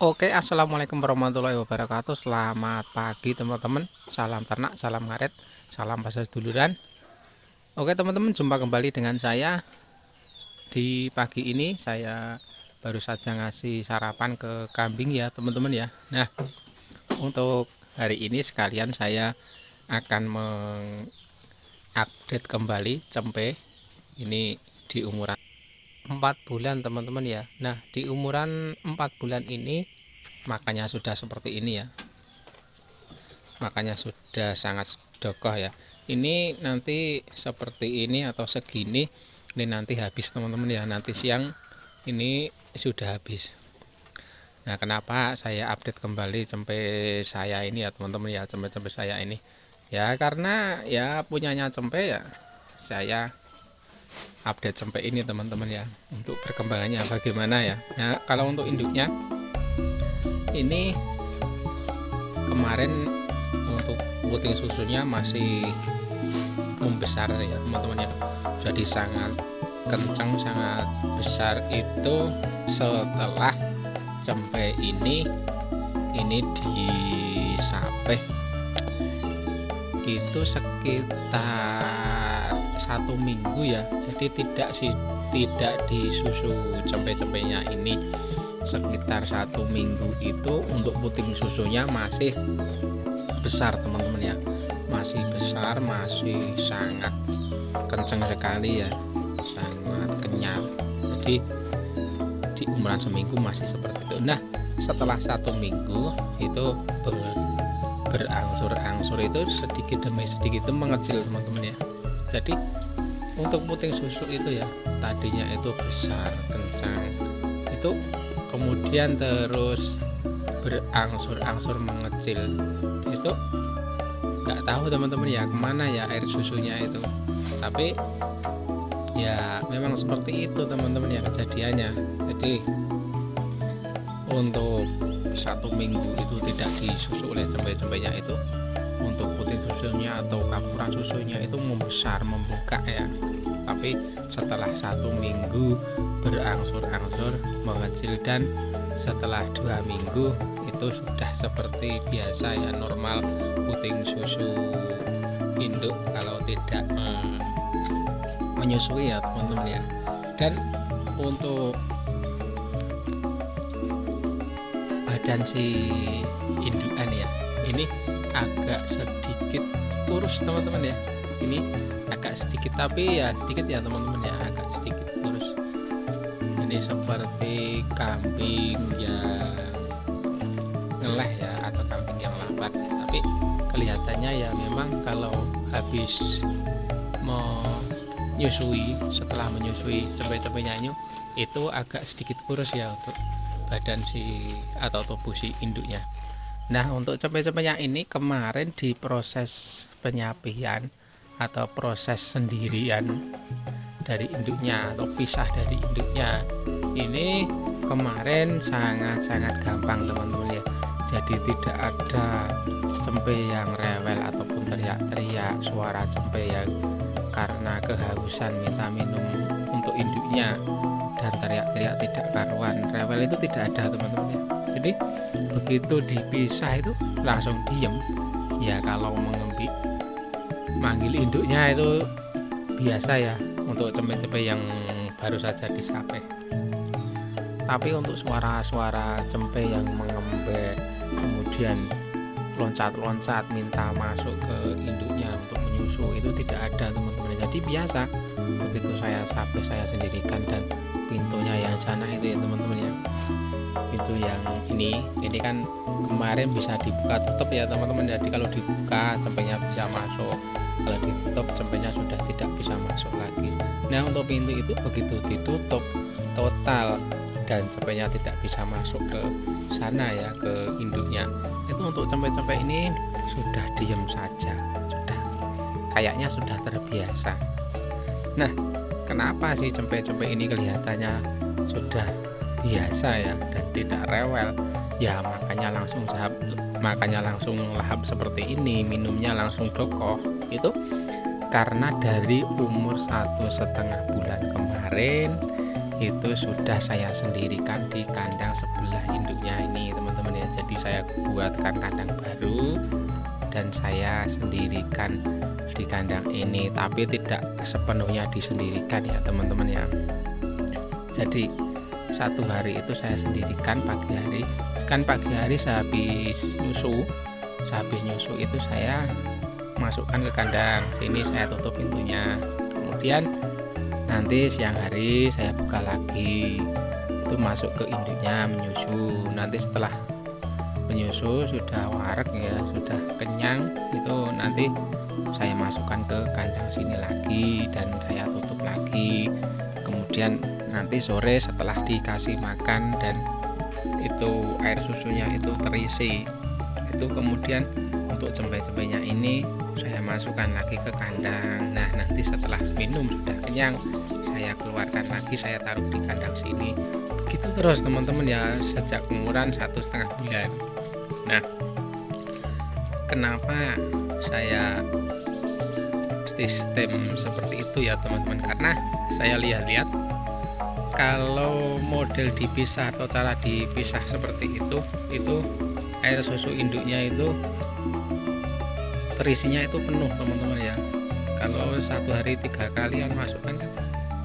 Oke, assalamualaikum warahmatullahi wabarakatuh. Selamat pagi teman-teman. Salam ternak, salam ngaret, salam pasar duluran. Oke teman-teman, jumpa kembali dengan saya. Di pagi ini saya baru saja ngasih sarapan ke kambing ya teman-teman ya. Nah, untuk hari ini sekalian saya akan mengupdate kembali cempe ini di umuran 4 bulan teman-teman ya. Nah, di umuran 4 bulan ini makanya sudah seperti ini ya, makanya sudah sangat dogoh ya. Ini nanti seperti ini atau segini, ini nanti habis teman-teman ya, nanti siang ini sudah habis. Nah, kenapa saya update kembali cempe saya ini ya teman-teman ya, cempe-cempe saya ini ya, karena ya punyanya cempe ya, saya update cempe ini teman-teman ya, untuk perkembangannya bagaimana ya. Nah, kalau untuk induknya ini kemarin untuk puting susunya masih membesar ya teman-teman ya, jadi sangat kencang, sangat besar itu setelah cempe ini disapeh itu sekitar 1 minggu ya. Jadi tidak disusu cempe-cempenya ini sekitar 1 minggu itu untuk puting susunya masih besar teman-teman ya, masih besar, masih sangat kencang sekali ya, sangat kenyal. Jadi di umuran seminggu masih seperti itu. Nah, setelah 1 minggu itu berangsur-angsur itu sedikit demi sedikit itu mengecil teman-teman ya. Jadi untuk puting susu itu ya, tadinya itu besar kencang itu, kemudian terus berangsur-angsur mengecil itu, nggak tahu teman-teman ya kemana ya air susunya itu. Tapi ya memang seperti itu teman-teman ya kejadiannya. Jadi untuk 1 minggu itu tidak disusu oleh cempe-cempenya itu, untuk puting susunya atau campuran susunya itu membesar, membuka ya. Tapi setelah 1 minggu berangsur-angsur mengecil, dan setelah 2 minggu itu sudah seperti biasa ya, normal puting susu induk kalau tidak menyusui ya teman-teman ya. Dan untuk badan si indukan ya, ini agak sedikit kurus teman-teman ya, ini agak sedikit, tapi ya sedikit ya teman-teman ya, agak sedikit kurus. Ini seperti kambing yang ngeleh ya, atau kambing yang lambat. Tapi kelihatannya ya memang kalau habis menyusui, setelah menyusui cempe-cempenya itu agak sedikit kurus ya untuk badan si atau tubuh si induknya. Nah, untuk cempe-cempenya ini kemarin diproses penyapian atau proses sendirian dari induknya atau pisah dari induknya. Ini kemarin sangat-sangat gampang teman-teman ya. Jadi tidak ada cempe yang rewel ataupun teriak-teriak, suara cempe yang karena kehausan minta minum untuk induknya dan teriak-teriak tidak karuan, rewel itu tidak ada teman-teman ya. Jadi begitu dipisah itu langsung diem ya. Kalau mengembik manggil induknya itu biasa ya untuk cempe-cempe yang baru saja disapeh. Tapi untuk suara-suara cempe yang mengembek kemudian loncat-loncat minta masuk ke induknya untuk menyusu itu tidak ada teman-teman. Jadi biasa begitu saya sapeh, saya sendirikan, dan pintunya yang sana itu ya teman-teman ya, pintu yang ini kan kemarin bisa dibuka tutup ya teman-teman. Jadi kalau dibuka cempenya bisa masuk, kalau ditutup cempenya sudah tidak bisa masuk lagi. Nah, untuk pintu itu begitu ditutup total dan cempenya tidak bisa masuk ke sana ya, ke induknya, itu untuk cempe-cempe ini sudah diem saja, sudah kayaknya sudah terbiasa. Nah, kenapa sih cempe-cempe ini kelihatannya sudah biasa ya dan tidak rewel ya, makanya langsung lahap seperti ini, minumnya langsung dokoh. Itu karena dari umur 1,5 bulan kemarin itu sudah saya sendirikan di kandang sebelah induknya ini teman-teman ya. Jadi saya buatkan kandang baru dan saya sendirikan di kandang ini, tapi tidak sepenuhnya disendirikan ya teman-teman ya. Jadi satu hari itu saya sendirikan pagi hari, kan pagi hari sehabis nyusu itu saya masukkan ke kandang sini, saya tutup pintunya, kemudian nanti siang hari saya buka lagi, itu masuk ke induknya menyusu. Nanti setelah menyusu sudah warak ya, sudah kenyang, itu nanti saya masukkan ke kandang sini lagi dan saya tutup lagi. Kemudian nanti sore setelah dikasih makan dan itu air susunya itu terisi, itu kemudian untuk cempe-cempenya ini saya masukkan lagi ke kandang. Nah nanti setelah minum sudah kenyang, saya keluarkan lagi, saya taruh di kandang sini. Begitu terus teman-teman ya, sejak umuran 1,5 bulan. Nah kenapa saya sistem seperti itu ya teman-teman, karena saya lihat-lihat kalau model dipisah atau cara dipisah seperti itu air susu induknya itu terisinya itu penuh teman-teman ya. Kalau satu hari 3 kali yang masukkan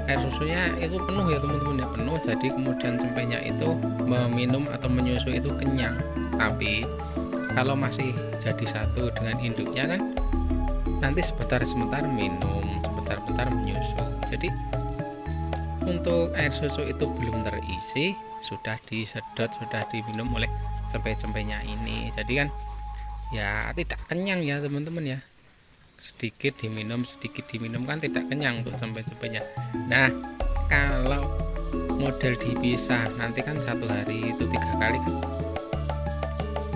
air susunya itu penuh ya teman-teman ya, penuh. Jadi kemudian cempenya itu meminum atau menyusu itu kenyang. Tapi kalau masih jadi satu dengan induknya kan nanti sebentar-sebentar minum, sebentar-bentar menyusu. Jadi untuk air susu itu belum terisi, sudah disedot, sudah diminum oleh cempe-cempenya ini. Jadi kan ya tidak kenyang ya teman-teman ya, sedikit diminum kan tidak kenyang untuk cempe-cempenya. Nah kalau model dipisah nanti kan satu hari itu 3 kali kan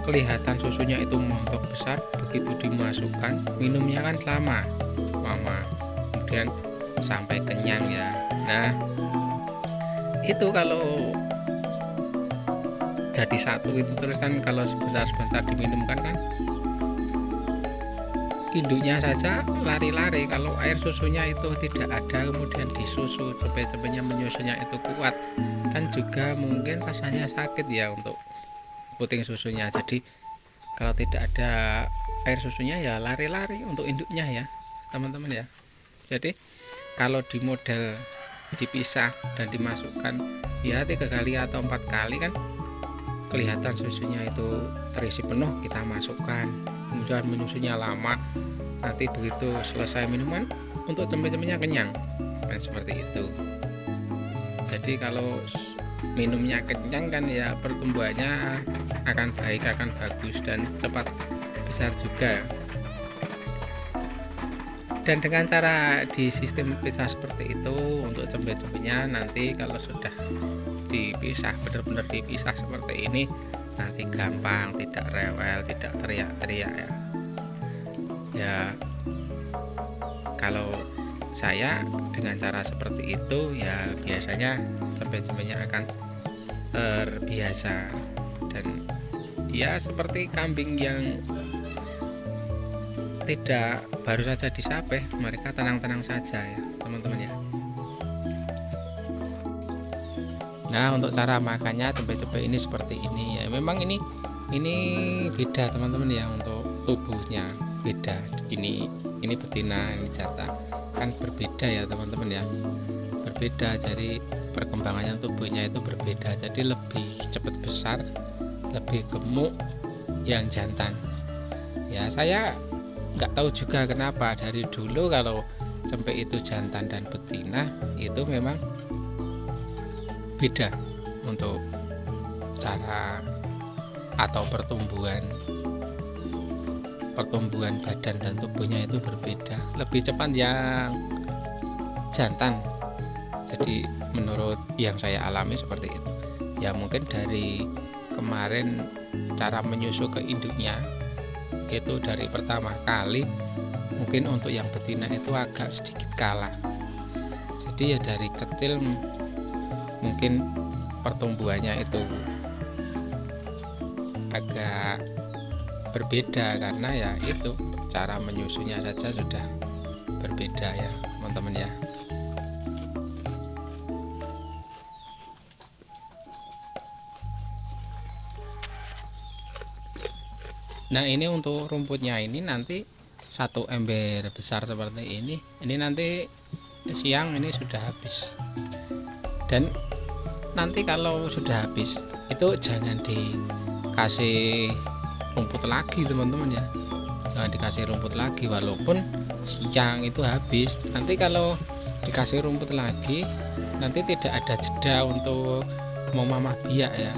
kelihatan susunya itu montok besar, begitu dimasukkan minumnya kan lama, kemudian sampai kenyang ya. Nah itu kalau jadi satu itu terus kan, kalau sebentar-sebentar diminumkan kan induknya saja lari-lari. Kalau air susunya itu tidak ada, kemudian disusu, cepet-cepetnya menyusunya itu kuat, kan juga mungkin rasanya sakit ya untuk puting susunya. Jadi kalau tidak ada air susunya ya lari-lari untuk induknya ya teman-teman ya. Jadi kalau di model dipisah dan dimasukkan ya 3 kali atau 4 kali kan kelihatan susunya itu terisi penuh, kita masukkan, kemudian menyusunya lama, nanti begitu selesai minuman untuk cempe-cempenya kenyang, dan seperti itu. Jadi kalau minumnya kenyang kan ya pertumbuhannya akan baik, akan bagus dan cepat besar juga. Dan dengan cara di sistem pisah seperti itu untuk cempe-cempenya nanti kalau sudah dipisah, benar-benar dipisah seperti ini, nanti gampang, tidak rewel, tidak teriak-teriak ya. Ya kalau saya dengan cara seperti itu ya biasanya cempe-cempenya akan terbiasa, dan ya seperti kambing yang tidak baru saja disapeh, mereka tenang-tenang saja ya teman-teman ya. Nah untuk cara makannya cempe-cempe ini seperti ini ya, memang ini beda teman-teman ya, untuk tubuhnya beda, ini betina, ini jantan, kan berbeda ya teman-teman ya, berbeda. Jadi perkembangannya tubuhnya itu berbeda, jadi lebih cepat besar, lebih gemuk yang jantan ya. Saya nggak tahu juga kenapa dari dulu kalau cempe itu jantan dan betina itu memang beda untuk cara atau pertumbuhan badan dan tubuhnya itu berbeda, lebih cepat yang jantan. Jadi menurut yang saya alami seperti itu ya, mungkin dari kemarin cara menyusu ke induknya itu dari pertama kali mungkin untuk yang betina itu agak sedikit kalah. Jadi ya dari kecil mungkin pertumbuhannya itu agak berbeda, karena ya itu cara menyusunya saja sudah berbeda ya teman-teman ya. Nah ini untuk rumputnya ini nanti satu ember besar seperti ini nanti siang ini sudah habis. Dan nanti kalau sudah habis itu jangan dikasih rumput lagi teman-teman ya, jangan dikasih rumput lagi walaupun siang itu habis. Nanti kalau dikasih rumput lagi nanti tidak ada jeda untuk memamah biak ya,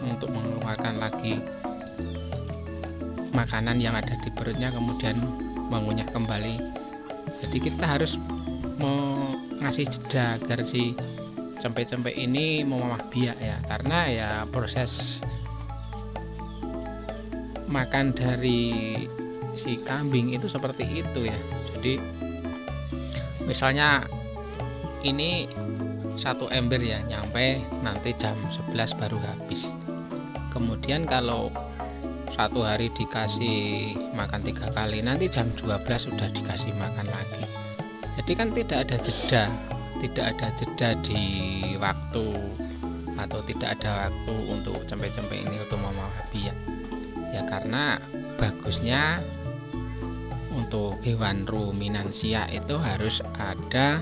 untuk mengeluarkan lagi makanan yang ada di perutnya kemudian mengunyah kembali. Jadi kita harus ngasih jeda agar si cempe-cempe ini memamah biak ya, karena ya proses makan dari si kambing itu seperti itu ya. Jadi misalnya ini satu ember ya, nyampe nanti jam 11 baru habis. Kemudian kalau satu hari dikasih makan 3 kali, nanti jam 12 sudah dikasih makan lagi. Jadi kan tidak ada jeda di waktu, atau tidak ada waktu untuk cempe-cempe ini untuk memamah biak ya, karena bagusnya untuk hewan ruminansia itu harus ada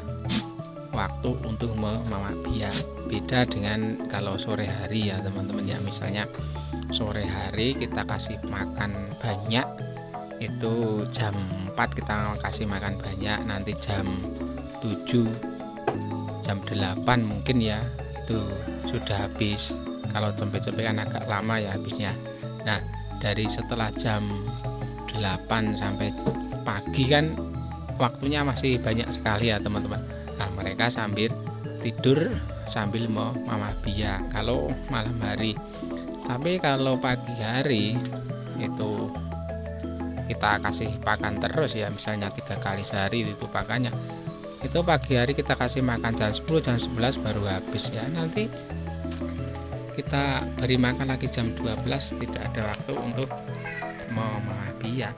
waktu untuk memamah biak. Beda dengan kalau sore hari ya teman-teman ya, misalnya sore hari kita kasih makan banyak, itu jam 4 kita kasih makan banyak, nanti jam 7 jam 8 mungkin ya itu sudah habis. Kalau cempe-cempe kan agak lama ya habisnya. Nah dari setelah jam 8 sampai pagi kan waktunya masih banyak sekali ya teman-teman. Nah mereka sambil tidur sambil mau mamah biak kalau malam hari. Tapi kalau pagi hari itu kita kasih pakan terus ya, misalnya 3 kali sehari itu pakannya, itu pagi hari kita kasih makan jam 10 jam 11 baru habis ya. Nanti kita beri makan lagi jam 12, tidak ada waktu untuk memamah biak.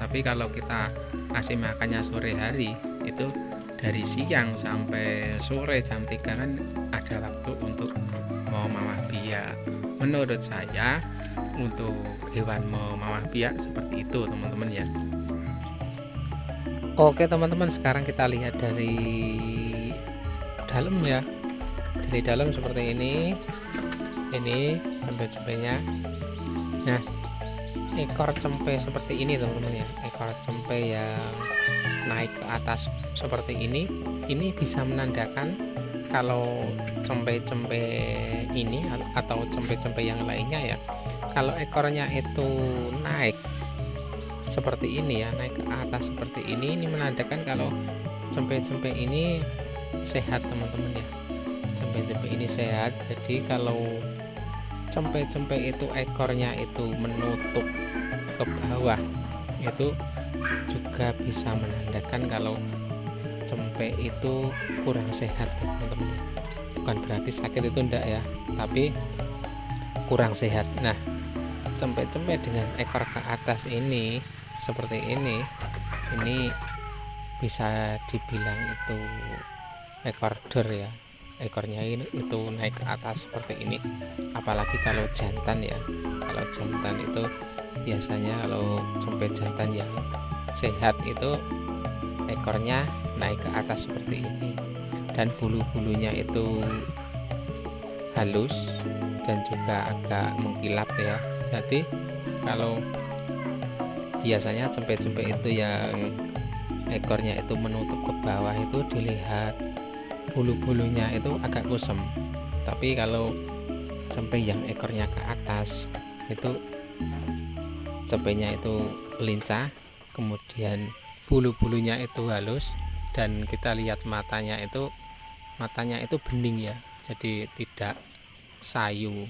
Tapi kalau kita kasih makannya sore hari, itu dari siang sampai sore jam 3 kan ada waktu untuk memamah biak. Menurut saya untuk hewan memamah biak seperti itu teman-teman ya. Oke teman-teman, sekarang kita lihat dari dalam ya. Dari dalam seperti ini cempe-cempenya. Nah ekor cempe seperti ini teman-teman ya, ekor cempe yang naik ke atas seperti ini bisa menandakan kalau cempe-cempe ini atau cempe-cempe yang lainnya ya, kalau ekornya itu naik seperti ini ya, naik ke atas seperti ini menandakan kalau cempe-cempe ini sehat teman-teman ya, cempe-cempe ini sehat. Jadi kalau cempe-cempe itu ekornya itu menutup ke bawah, itu juga bisa menandakan kalau cempe itu kurang sehat teman-teman. Bukan berarti sakit itu enggak ya, tapi kurang sehat. Nah cempe-cempe dengan ekor ke atas ini seperti ini bisa dibilang itu ekor dor ya, ekornya ini itu naik ke atas seperti ini. Apalagi kalau jantan ya, kalau jantan itu biasanya kalau cempe jantan yang sehat itu ekornya naik ke atas seperti ini, dan bulu-bulunya itu halus dan juga agak mengkilap ya. Jadi kalau biasanya cempe-cempe itu yang ekornya itu menutup ke bawah itu dilihat bulu-bulunya itu agak kusam. Tapi kalau cempe yang ekornya ke atas itu cempenya itu lincah, kemudian bulu-bulunya itu halus, dan kita lihat matanya itu bening ya, jadi tidak sayu.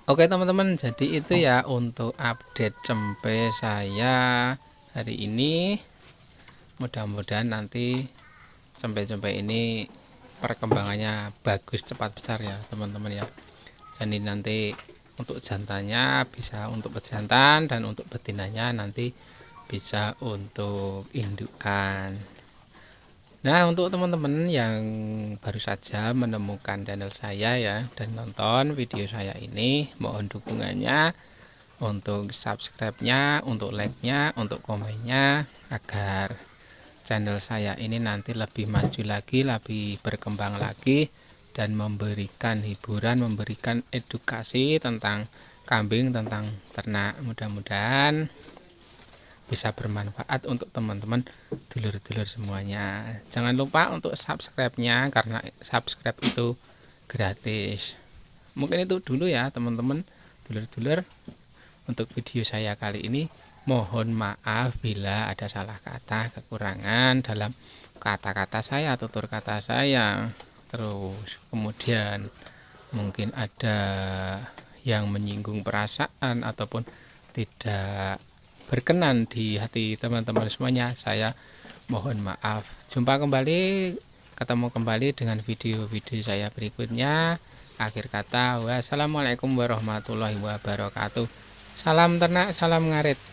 Oke teman-teman, jadi itu ya untuk update cempe saya hari ini. Mudah-mudahan nanti cempe-cempe ini perkembangannya bagus, cepat besar ya teman-teman ya. Jadi nanti untuk jantannya bisa untuk pejantan, dan untuk betinanya nanti bisa untuk indukan. Nah, untuk teman-teman yang baru saja menemukan channel saya ya dan nonton video saya ini, mohon dukungannya untuk subscribe-nya, untuk like-nya, untuk komennya agar channel saya ini nanti lebih maju lagi, lebih berkembang lagi dan memberikan hiburan, memberikan edukasi tentang kambing, tentang ternak. Mudah-mudahan bisa bermanfaat untuk teman-teman dulur-dulur semuanya. Jangan lupa untuk subscribe-nya karena subscribe itu gratis. Mungkin itu dulu ya teman-teman dulur-dulur untuk video saya kali ini. Mohon maaf bila ada salah kata, kekurangan dalam kata-kata saya, tutur kata saya. Terus kemudian mungkin ada yang menyinggung perasaan ataupun tidak berkenan di hati teman-teman semuanya, saya mohon maaf. Jumpa kembali, ketemu kembali dengan video-video saya berikutnya. Akhir kata, wassalamualaikum warahmatullahi wabarakatuh. Salam ternak, salam ngarit.